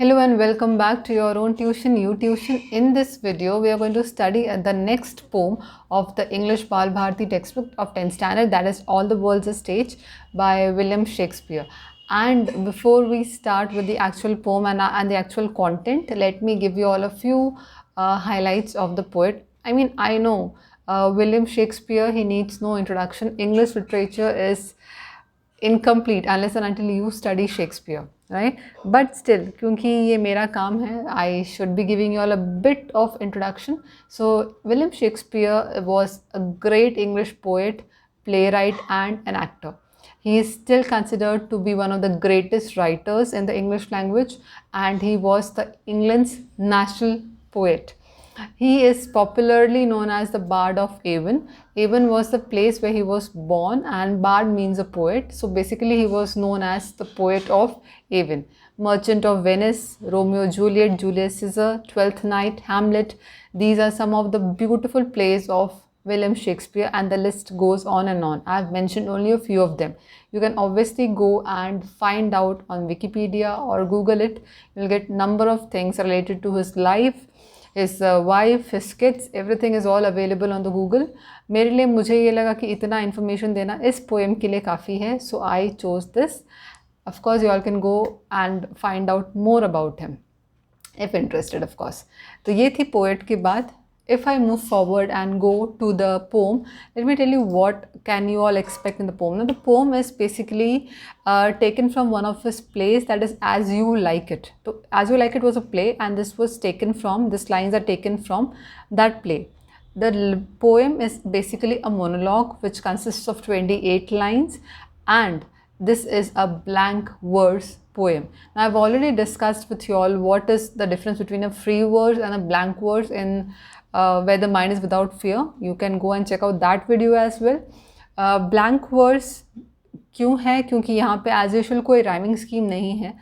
Hello and welcome back to your own tuition, U-Tuition. In this video, we are going to study the next poem of the English Bal Bharati textbook of 10th standard, that is All the World's a Stage by William Shakespeare. And before we start with the actual poem and the actual content, let me give you all a few highlights of the poet. I know William Shakespeare, he needs no introduction. English literature is incomplete unless and until you study Shakespeare, right? But still, क्योंकि ये मेरा काम है, I should be giving you all a bit of introduction. So William Shakespeare was a great English poet, playwright and an actor. He is still considered to be one of the greatest writers in the English language, and he was the England's national poet. He is popularly known as the Bard of Avon. Avon was the place where he was born, and Bard means a poet. So basically, he was known as the poet of Avon. Merchant of Venice, Romeo Juliet, Julius Caesar, Twelfth Night, Hamlet. These are some of the beautiful plays of William Shakespeare, and the list goes on and on. I've mentioned only a few of them. You can obviously go and find out on Wikipedia or Google it. You'll get number of things related to his life, his wife, his kids, everything is all available on the Google. मेरे लिए मुझे ये लगा कि इतना information देना इस poem के लिए काफ़ी है, so I chose this. Of course, you all can go and find out more about him if interested, of course. तो ये थी poet की बात. If I move forward and go to the poem, let me tell you what can you all expect in the poem. Now, the poem is basically taken from one of his plays, that is As You Like It. So, As You Like It was a play, and this was taken from, these lines are taken from that play. The poem is basically a monologue which consists of 28 lines, and this is a blank verse poem. Now, I've already discussed with you all what is the difference between a free verse and a blank verse in where the mind is without fear. You can go and check out that video as well. Blank verse क्यों है? क्योंकि यहाँ पे as usual कोई rhyming scheme नहीं है,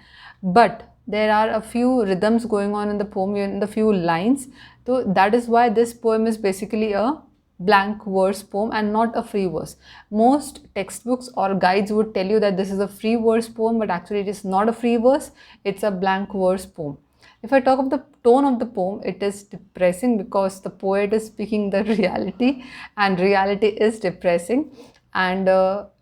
but there are a few rhythms going on in the poem, in the few lines. So that is why this poem is basically a blank verse poem and not a free verse. Most textbooks or guides would tell you that this is a free verse poem, but actually it is not a free verse, it's a blank verse poem. If I talk of the tone of the poem, it is depressing because the poet is speaking the reality, and reality is depressing. And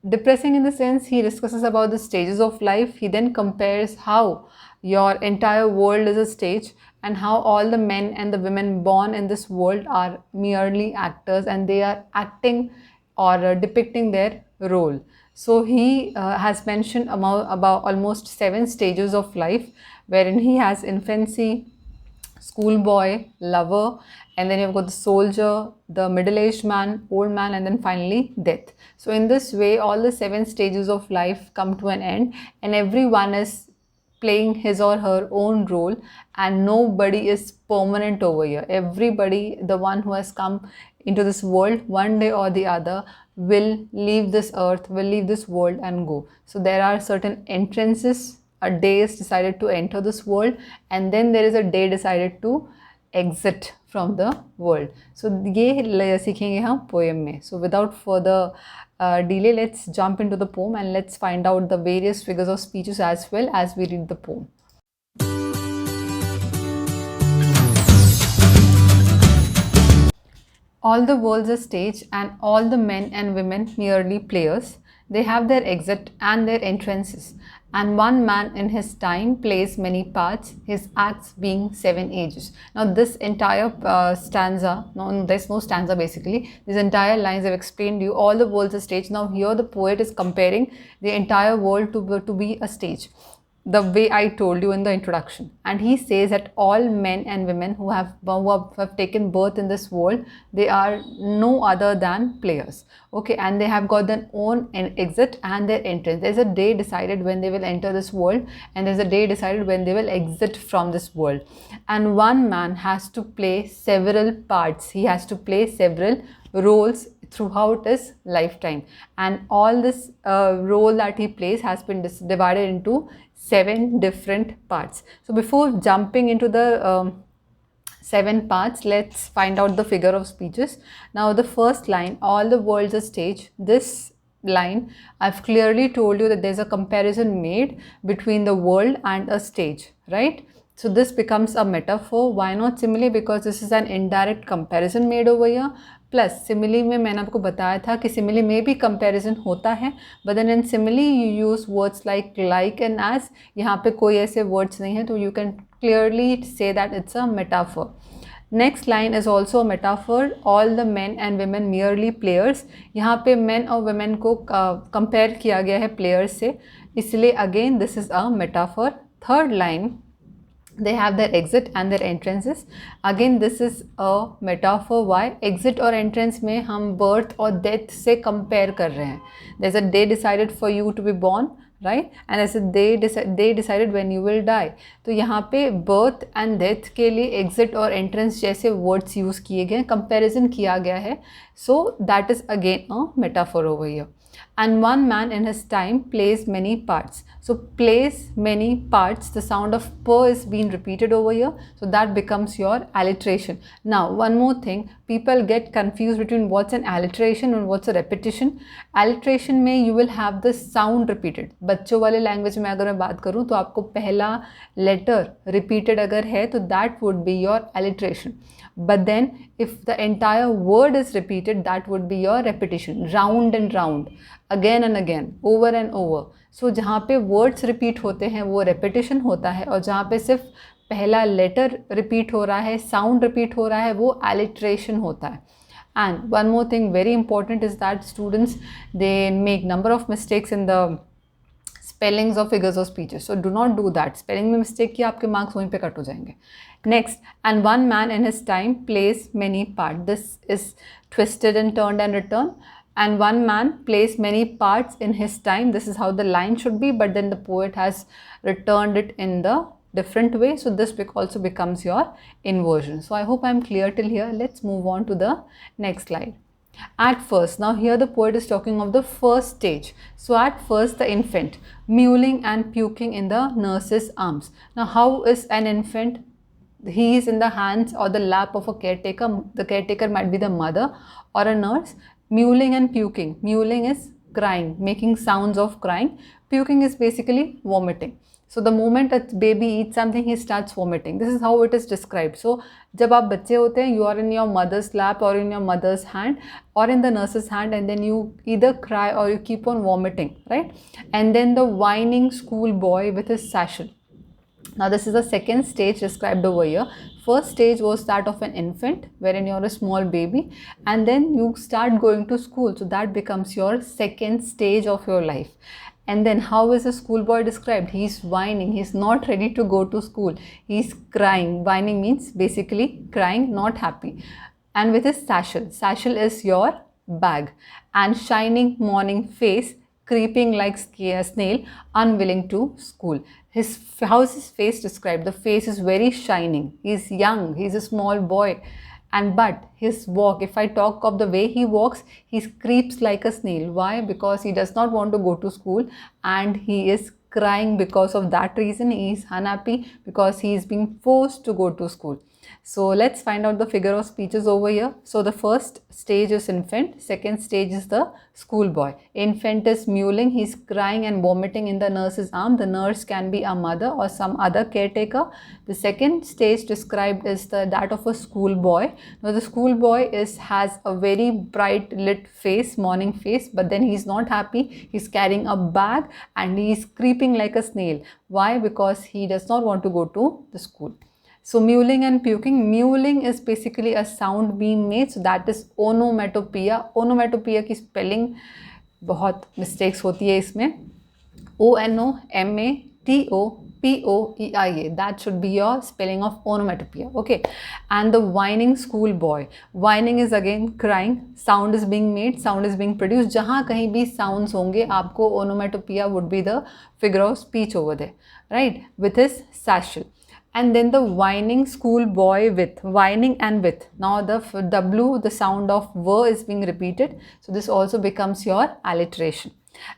depressing in the sense he discusses about the stages of life. He then compares how your entire world is a stage and how all the men and the women born in this world are merely actors, and they are acting or depicting their role. So he has mentioned about almost 7 stages of life, wherein he has infancy, schoolboy, lover, and then you've got the soldier, the middle-aged man, old man, and then finally death. So in this way, all the 7 stages of life come to an end, and everyone is playing his or her own role, and nobody is permanent over here. Everybody, the one who has come into this world, one day or the other will leave this earth, will leave this world and go. So there are certain entrances. A day is decided to enter this world, and then there is a day decided to exit from the world. So ये सीखेंगे हम poem में. So without further delay, let's jump into the poem and let's find out the various figures of speeches as well as we read the poem. All the world's a stage, and all the men and women merely players. They have their exit and their entrances, and one man in his time plays many parts, his acts being 7 ages. Now this entire stanza, no, there's no stanza basically, these entire lines I've explained to you, all the world's a stage. Now here the poet is comparing the entire world to be a stage, the way I told you in the introduction. And he says that all men and women who have taken birth in this world, they are no other than players. Okay, and they have got their own exit and their entrance. There's a day decided when they will enter this world, and there's a day decided when they will exit from this world. And one man has to play several parts. He has to play several roles throughout his lifetime, and all this role that he plays has been divided into 7 different parts. So before jumping into the 7 parts, let's find out the figure of speeches. Now the first line, all the world's a stage, this line, I've clearly told you that there's a comparison made between the world and a stage, right? So this becomes a metaphor. Why not simile? Because this is an indirect comparison made over here. Plus simile में मैंने आपको बताया था कि simile में भी comparison होता है, but then in simile you use words like and as. यहाँ पे कोई ऐसे words नहीं है, तो you can clearly say that it's a metaphor. Next line is also a metaphor. All the men and women merely players. यहाँ पे men और women को compare किया गया है players से, इसलिए again this is a metaphor. Third line, they have their exit and their entrances. Again this is a metaphor. Why? Exit और entrance में हम birth और death से compare कर रहे हैं. There's a day decided for you to be born, right? And there's a day decided when you will die. तो यहाँ पे birth and death के लिए exit और entrance जैसे words use किए गए हैं, comparison किया गया है. So that is again a metaphor over here. And one man in his time plays many parts. So plays many parts, the sound of p is being repeated over here, so that becomes your alliteration. Now one more thing, people get confused between what's an alliteration and what's a repetition. Alliteration में you will have the sound repeated. बच्चों वाले language में अगर मैं बात करूँ तो आपको पहला letter repeated अगर है तो that would be your alliteration. But then if the entire word is repeated, that would be your repetition. Round and round, again and again, over and over. So जहाँ पे words repeat होते हैं वो repetition होता है, और जहाँ पे सिर्फ पहला letter repeat हो रहा है, sound repeat हो रहा है, वो alliteration होता है. And one more thing very important is that students, they make number of mistakes in the spellings of figures of speeches. So do not do that. Spelling में mistake किया आपके marks वहीं पे कट हो जाएंगे. Next, and one man in his time plays many parts. This is twisted and turned and returned. And one man plays many parts in his time. This is how the line should be, but then the poet has returned it in the different way. So this also becomes your inversion. So I hope I'm clear till here. Let's move on to the next slide. At first, now here the poet is talking of the first stage. So at first the infant, mewling and puking in the nurse's arms. Now how is an infant? He is in the hands or the lap of a caretaker. The caretaker might be the mother or a nurse. Mewling and puking. Mewling is crying, making sounds of crying. Puking is basically vomiting. So the moment a baby eats something, he starts vomiting. This is how it is described. So जब आप बच्चे होते हैं, you are in your mother's lap or in your mother's hand or in the nurse's hand, and then you either cry or you keep on vomiting, right? And then the whining schoolboy with his satchel. Now this is the second stage described over here. First stage was that of an infant, wherein you're a small baby, and then you start going to school. So that becomes your second stage of your life. And then how is a schoolboy described? He's whining. He's not ready to go to school. He's crying. Whining means basically crying, not happy. And with his satchel. Satchel is your bag. And shining morning face, creeping like a snail, unwilling to school. How is his face described? The face is very shining. He's young. He's a small boy. But his walk, if I talk of the way he walks, he creeps like a snail. Why? Because he does not want to go to school, and he is crying because of that reason. He is unhappy because he is being forced to go to school. So let's find out the figure of speeches over here. So the first stage is infant, second stage is the schoolboy. Infant is mewling, he's crying and vomiting in the nurse's arm. The nurse can be a mother or some other caretaker. The second stage described is that of a schoolboy. Now the schoolboy has a very bright lit face, morning face, but then he's not happy. He's carrying a bag and he's creeping like a snail. Why? Because he does not want to go to the school. So mewling and puking. Mewling is basically a sound being made. So that is onomatopoeia. Onomatopoeia की spelling बहुत mistakes होती है इसमें. O-N-O-M-A-T-O-P-O-E-I-A. That should be your spelling of onomatopoeia. Okay. And the whining schoolboy. Whining is again crying. Sound is being made. Sound is being produced. जहाँ कहीं भी sounds होंगे आपको onomatopoeia would be the figure of speech over there. Right. With his satchel. And then the whining schoolboy with, whining and with. Now the W, the sound of V is being repeated. So this also becomes your alliteration.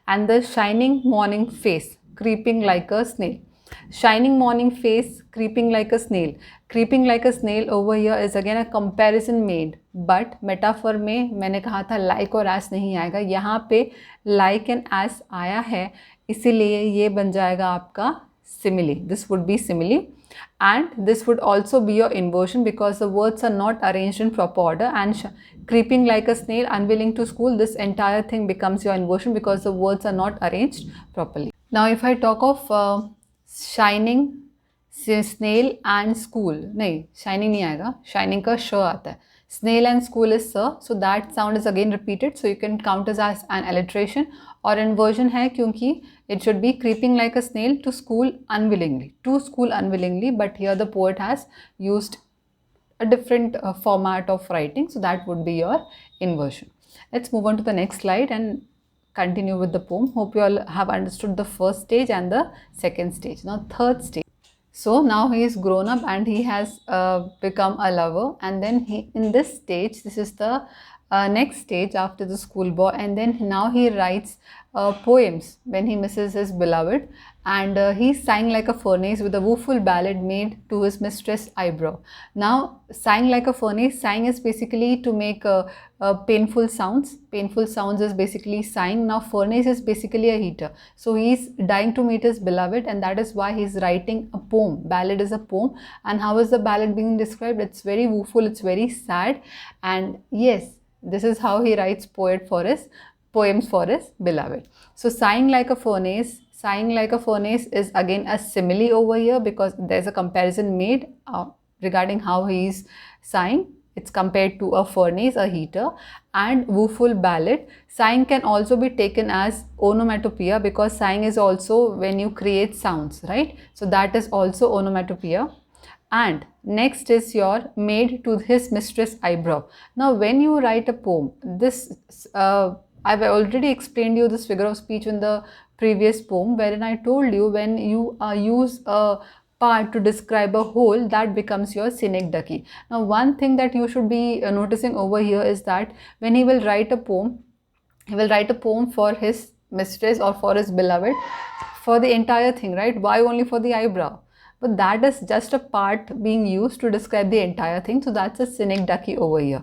And the shining morning face, creeping like a snail. Shining morning face, creeping like a snail. Creeping like a snail over here is again a comparison made. But metaphor में मैंने कहा था like और as नहीं आएगा. यहाँ पे like and as आया है, इसीलिए ये बन जाएगा आपका simile. This would be simile. And this would also be your inversion because the words are not arranged in proper order. And creeping like a snail, unwilling to school, this entire thing becomes your inversion because the words are not arranged properly. Now if I talk of shining, snail and school, नहीं shining नहीं आएगा, shining का sh आता है. Snail and school is sir, so that sound is again repeated, so you can count as an alliteration. और inversion है क्योंकि it should be creeping like a snail to school unwillingly, but here the poet has used a different format of writing, so that would be your inversion. Let's move on to the next slide and continue with the poem. Hope you all have understood the first stage and the second stage. Now third stage. So now he is grown up and he has become a lover, and then in this stage, this is the next stage after the schoolboy, and then now he writes poems when he misses his beloved, and he sang like a furnace with a woeful ballad made to his mistress eyebrow. Now sang like a furnace, sang is basically to make painful sounds. Painful sounds is basically sighing. Now furnace is basically a heater, so he is dying to meet his beloved, and that is why he is writing a poem. Ballad is a poem. And how is the ballad being described? It's very woeful, it's very sad, and yes, this is how he writes poems for his beloved. So sighing like a furnace, is again a simile over here because there's a comparison made regarding how he is sighing. It's compared to a furnace, a heater. And woeful ballad, sighing can also be taken as onomatopoeia because sighing is also when you create sounds, right? So that is also onomatopoeia. And next is your made to his mistress eyebrow. Now when you write a poem, this I've already explained you this figure of speech in the previous poem, wherein I told you when you use a part to describe a whole, that becomes your synecdoche. Now one thing that you should be noticing over here is that when he will write a poem, for his mistress or for his beloved for the entire thing, right? Why only for the eyebrow? But that is just a part being used to describe the entire thing, so that's a synecdoche over here.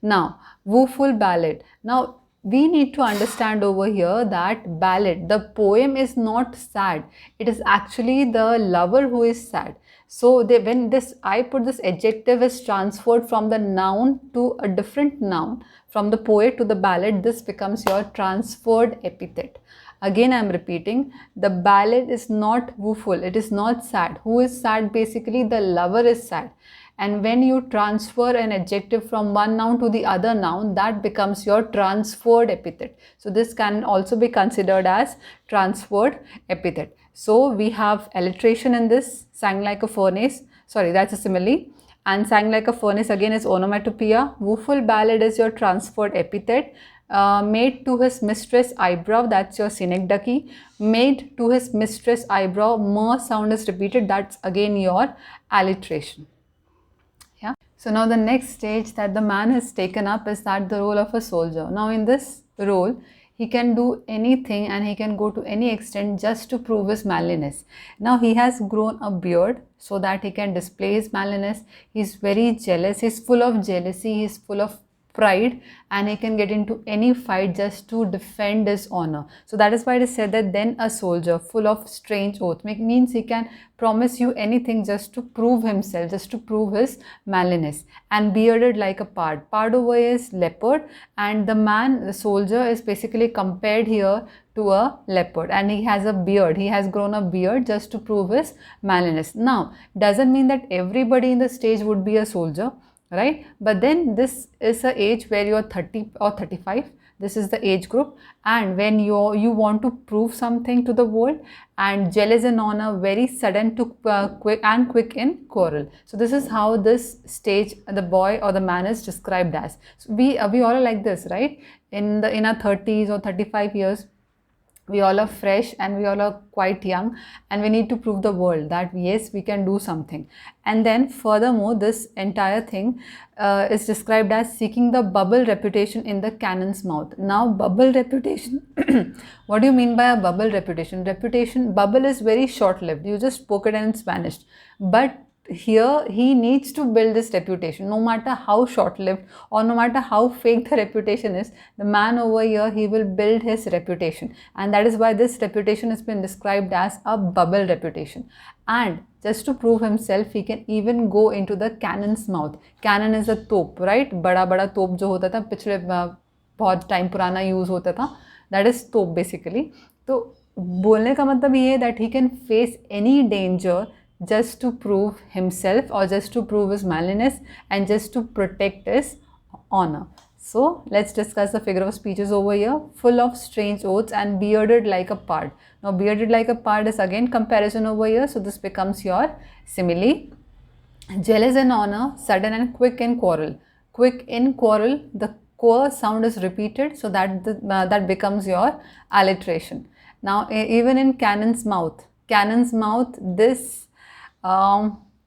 Now woeful ballad. Now we need to understand over here that ballad, the poem is not sad. It is actually the lover who is sad. So when I put this adjective is transferred from the noun to a different noun, from the poet to the ballad, this becomes your transferred epithet. Again, I am repeating, the ballad is not woeful, it is not sad. Who is sad? Basically, the lover is sad. And when you transfer an adjective from one noun to the other noun, that becomes your transferred epithet. So this can also be considered as transferred epithet. So we have alliteration in this, sang like a furnace, sorry, that's a simile. And sang like a furnace again is onomatopoeia. Woeful ballad is your transferred epithet. Made to his mistress eyebrow, that's your synecdoche. Made to his mistress eyebrow, mer sound is repeated, that's again your alliteration. Yeah. So now the next stage that the man has taken up is that the role of a soldier. Now in this role, he can do anything and he can go to any extent just to prove his manliness. Now he has grown a beard so that he can display his manliness. He's very jealous, he's full of jealousy, he's full of pride, and he can get into any fight just to defend his honor. So that is why it is said that then a soldier full of strange oath means he can promise you anything just to prove himself, just to prove his manliness. And bearded like a pard. Pard over here is leopard, and the soldier is basically compared here to a leopard, and he has a beard, he has grown a beard just to prove his manliness. Now doesn't mean that everybody in the stage would be a soldier, right? But then this is a age where you are 30 or 35, this is the age group, and when you want to prove something to the world, and jealous in honor, very sudden to quick in quarrel. So this is how this stage the boy or the man is described as. So we all are like this, right? In our 30s or 35 years, we all are fresh and we all are quite young, and we need to prove the world that yes, we can do something. And then furthermore, this entire thing is described as seeking the bubble reputation in the cannon's mouth. Now bubble reputation, what do you mean by a bubble reputation? Bubble is very short lived, you just spoke it and it's vanished. But here he needs to build this reputation, no matter how short-lived or no matter how fake the reputation is. The man over here, he will build his reputation, and that is why this reputation has been described as a bubble reputation. And just to prove himself, he can even go into the cannon's mouth. Cannon is a तोप, right? बड़ा बड़ा तोप जो होता था पिछले बहुत time पुराना यूज़ होता था, that is तोप basically. तो बोलने का मतलब ये है that he can face any danger just to prove himself or just to prove his manliness and just to protect his honor. So let's discuss the figure of speeches over here. Full of strange oaths and bearded like a pard. Now bearded like a pard is again comparison over here, so this becomes your simile. Jealous in honor, sudden and quick in quarrel. Quick in quarrel, the q sound is repeated, so that becomes your alliteration. Now even in cannon's mouth, this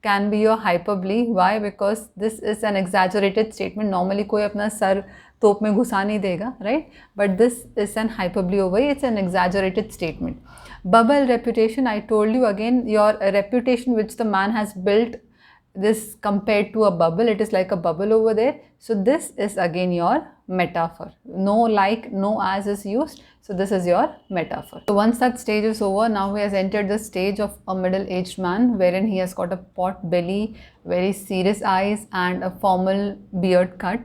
can be your hyperbole. Why? Because this is an exaggerated statement. Normally कोई अपना sir तोप में घुसा नहीं देगा, right? But this is an hyperbole over here. It's an exaggerated statement. Bubble reputation, I told you again, your reputation which the man has built, this compared to a bubble, it is like a bubble over there. So this is again your metaphor. No like, no as is used. So this is your metaphor. So once that stage is over, now he has entered the stage of a middle-aged man, wherein he has got a pot belly, very serious eyes and a formal beard cut.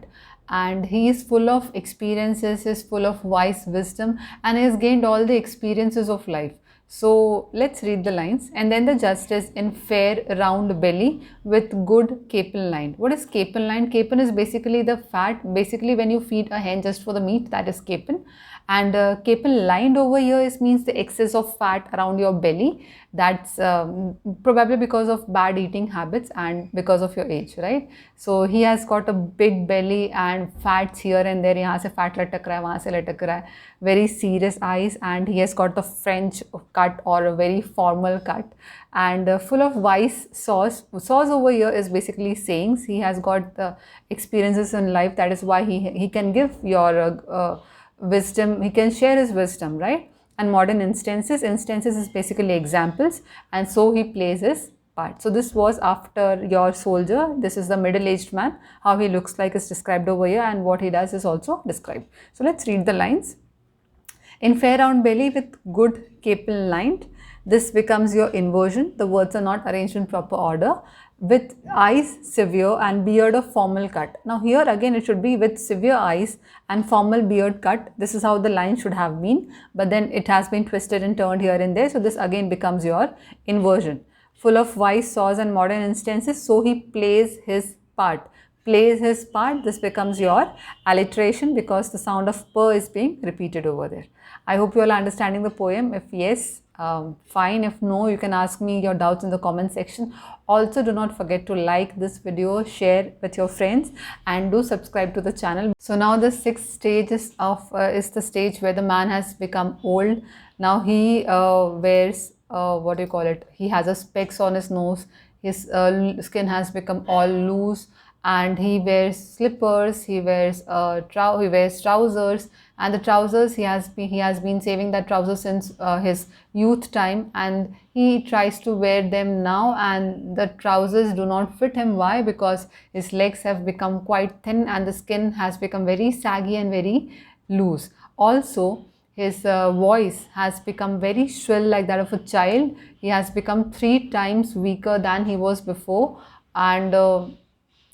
And he is full of experiences, he is full of wise wisdom, and he has gained all the experiences of life. So let's read the lines. And then the justice in fair round belly with good capon line. What is capon line? Capon is basically the fat. Basically when you feed a hen just for the meat, that is capon. And capon lined over here means the excess of fat around your belly. That's probably because of bad eating habits and because of your age, right? So he has got a big belly and fats here and there. यहाँ से fat लटक रहा है, वहाँ से लटक रहा है. Very serious eyes, and he has got the French cut or a very formal cut, and full of wise saws. Saws over here is basically sayings. He has got the experiences in life. That is why he can give your wisdom. He can share his wisdom, right? And modern instances is basically examples, and so he plays his part. So this was after your soldier. This is the middle-aged man. How he looks like is described over here, and what he does is also described. So let's read the lines. In fair round belly with good capon lined, this becomes your inversion. The words are not arranged in proper order. With eyes severe and beard of formal cut. Now here again it should be with severe eyes and formal beard cut. This is how the line should have been, but then it has been twisted and turned here and there. So this again becomes your inversion. Full of wise saws and modern instances, so he plays his part. Plays his part, this becomes your alliteration because the sound of per is being repeated over there. I hope you all are understanding the poem. If yes, fine. If no, you can ask me your doubts in the comment section. Also, do not forget to like this video, share with your friends, and do subscribe to the channel. So now the sixth stage is the stage where the man has become old. Now he wears what do you call it? He has a specs on his nose. His skin has become all loose, and he wears slippers. He wears trousers, and the trousers he has been saving that trousers since his youth time, and he tries to wear them now, and the trousers do not fit him. Why? Because his legs have become quite thin and the skin has become very saggy and very loose. Also, his voice has become very shrill, like that of a child. He has become 3 times weaker than he was before, and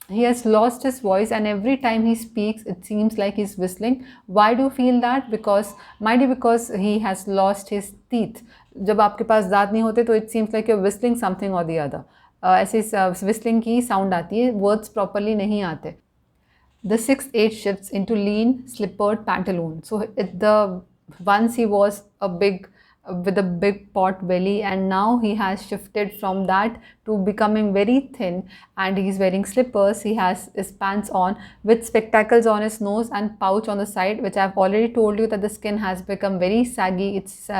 he has lost his voice, and every time he speaks it seems like he's whistling. Why do you feel that? Because might be because he has lost his teeth. जब आपके पास दांत नहीं होते तो it seems like you're whistling something or the other. ऐसे whistling की sound आती है, words properly नहीं आते. The sixth age shifts into lean slippered pantaloon. So once he was with a big pot belly, and now he has shifted from that to becoming very thin, and he's wearing slippers. He has his pants on with spectacles on his nose and pouch on the side, which I've already told you that the skin has become very saggy. It's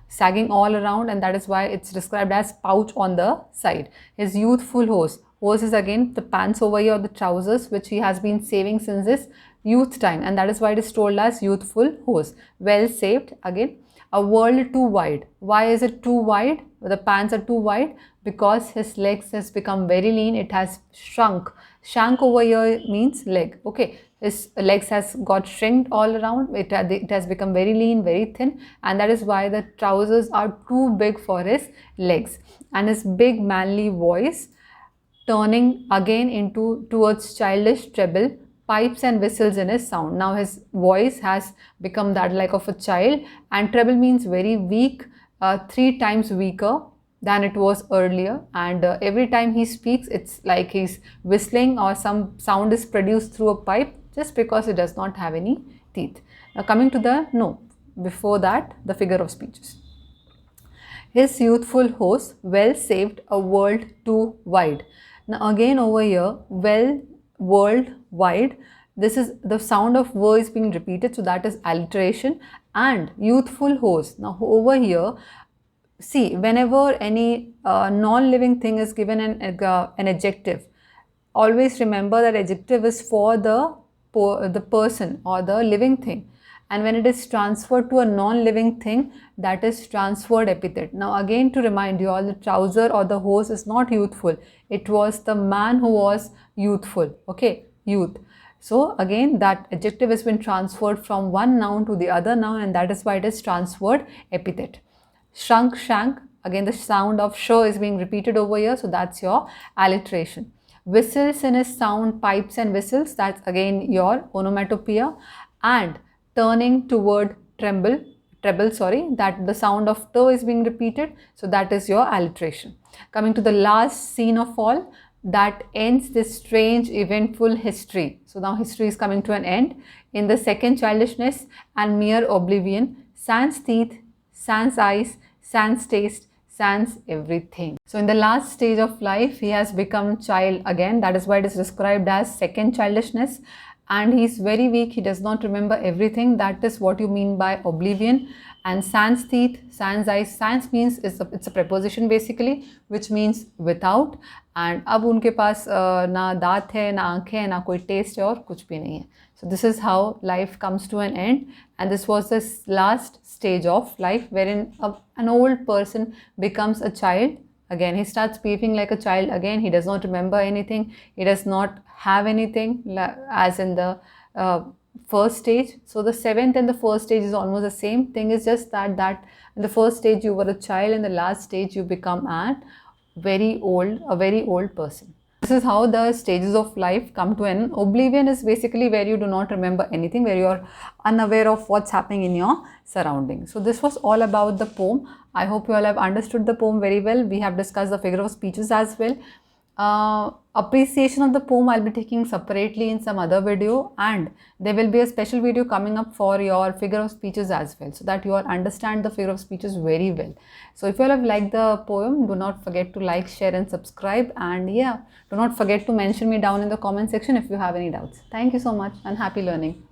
sagging all around, and that is why it's described as pouch on the side. His youthful hose is again the pants over here, or the trousers, which he has been saving since his youth time, and that is why it is told as youthful hose. Well saved again. a world too wide. Why is it too wide? The pants are too wide because his legs has become very lean. It has shrunk. Shrunk over here means leg. Okay, his legs has got shrinked all around. It has become very lean, very thin, and that is why the trousers are too big for his legs. And his big manly voice, turning again into towards childish treble, pipes and whistles in his sound. Now his voice has become that like of a child, and treble means very weak, 3 times weaker than it was earlier, and every time he speaks it's like he's whistling or some sound is produced through a pipe just because it does not have any teeth. Now coming to the before that, the figure of speeches. His youthful host well saved a world too wide. Now again over here, well, world, wide. This is the sound of "w" is being repeated, so that is alliteration. And youthful host. Now over here, see, whenever any non-living thing is given an adjective, always remember that adjective is for the person or the living thing. And when it is transferred to a non-living thing, that is transferred epithet. Now again, to remind you all, the trouser or the hose is not youthful. It was the man who was youthful. Okay, youth. So again, that adjective has been transferred from one noun to the other noun, and that is why it is transferred epithet. Shrunk, shank. Again, the sound of sh is being repeated over here, so that's your alliteration. Whistles in his sound, pipes and whistles, that's again your onomatopoeia. And turning toward treble, that the sound of t is being repeated, so that is your alliteration. Coming to the last scene of all, that ends this strange eventful history. So now history is coming to an end in the second childishness and mere oblivion, sans teeth, sans eyes, sans taste, sans everything. So in the last stage of life, he has become child again. That is why it is described as second childishness. And he's very weak, he does not remember everything. That is what you mean by oblivion. And sans teeth, sans eyes, sans means it's a preposition basically, which means without. And अब उनके पास ना दांत है, ना आँखें हैं, ना कोई टेस्ट है और कुछ भी नहीं है. So this is how life comes to an end, and this was the last stage of life wherein an old person becomes a child. Again, he starts behaving like a child again. He does not remember anything. He does not have anything as in the first stage. So the seventh and the first stage is almost the same thing. It's just that in the first stage you were a child, in the last stage you become a very old person. This is how the stages of life come to an end. Oblivion is basically where you do not remember anything, where you are unaware of what's happening in your surroundings. So this was all about the poem. I hope you all have understood the poem very well. We have discussed the figure of speeches as well. Appreciation of the poem I'll be taking separately in some other video, and there will be a special video coming up for your figure of speeches as well, so that you all understand the figure of speeches very well. So if you all have liked the poem, do not forget to like, share and subscribe, and yeah, do not forget to mention me down in the comment section if you have any doubts. Thank you so much and happy learning.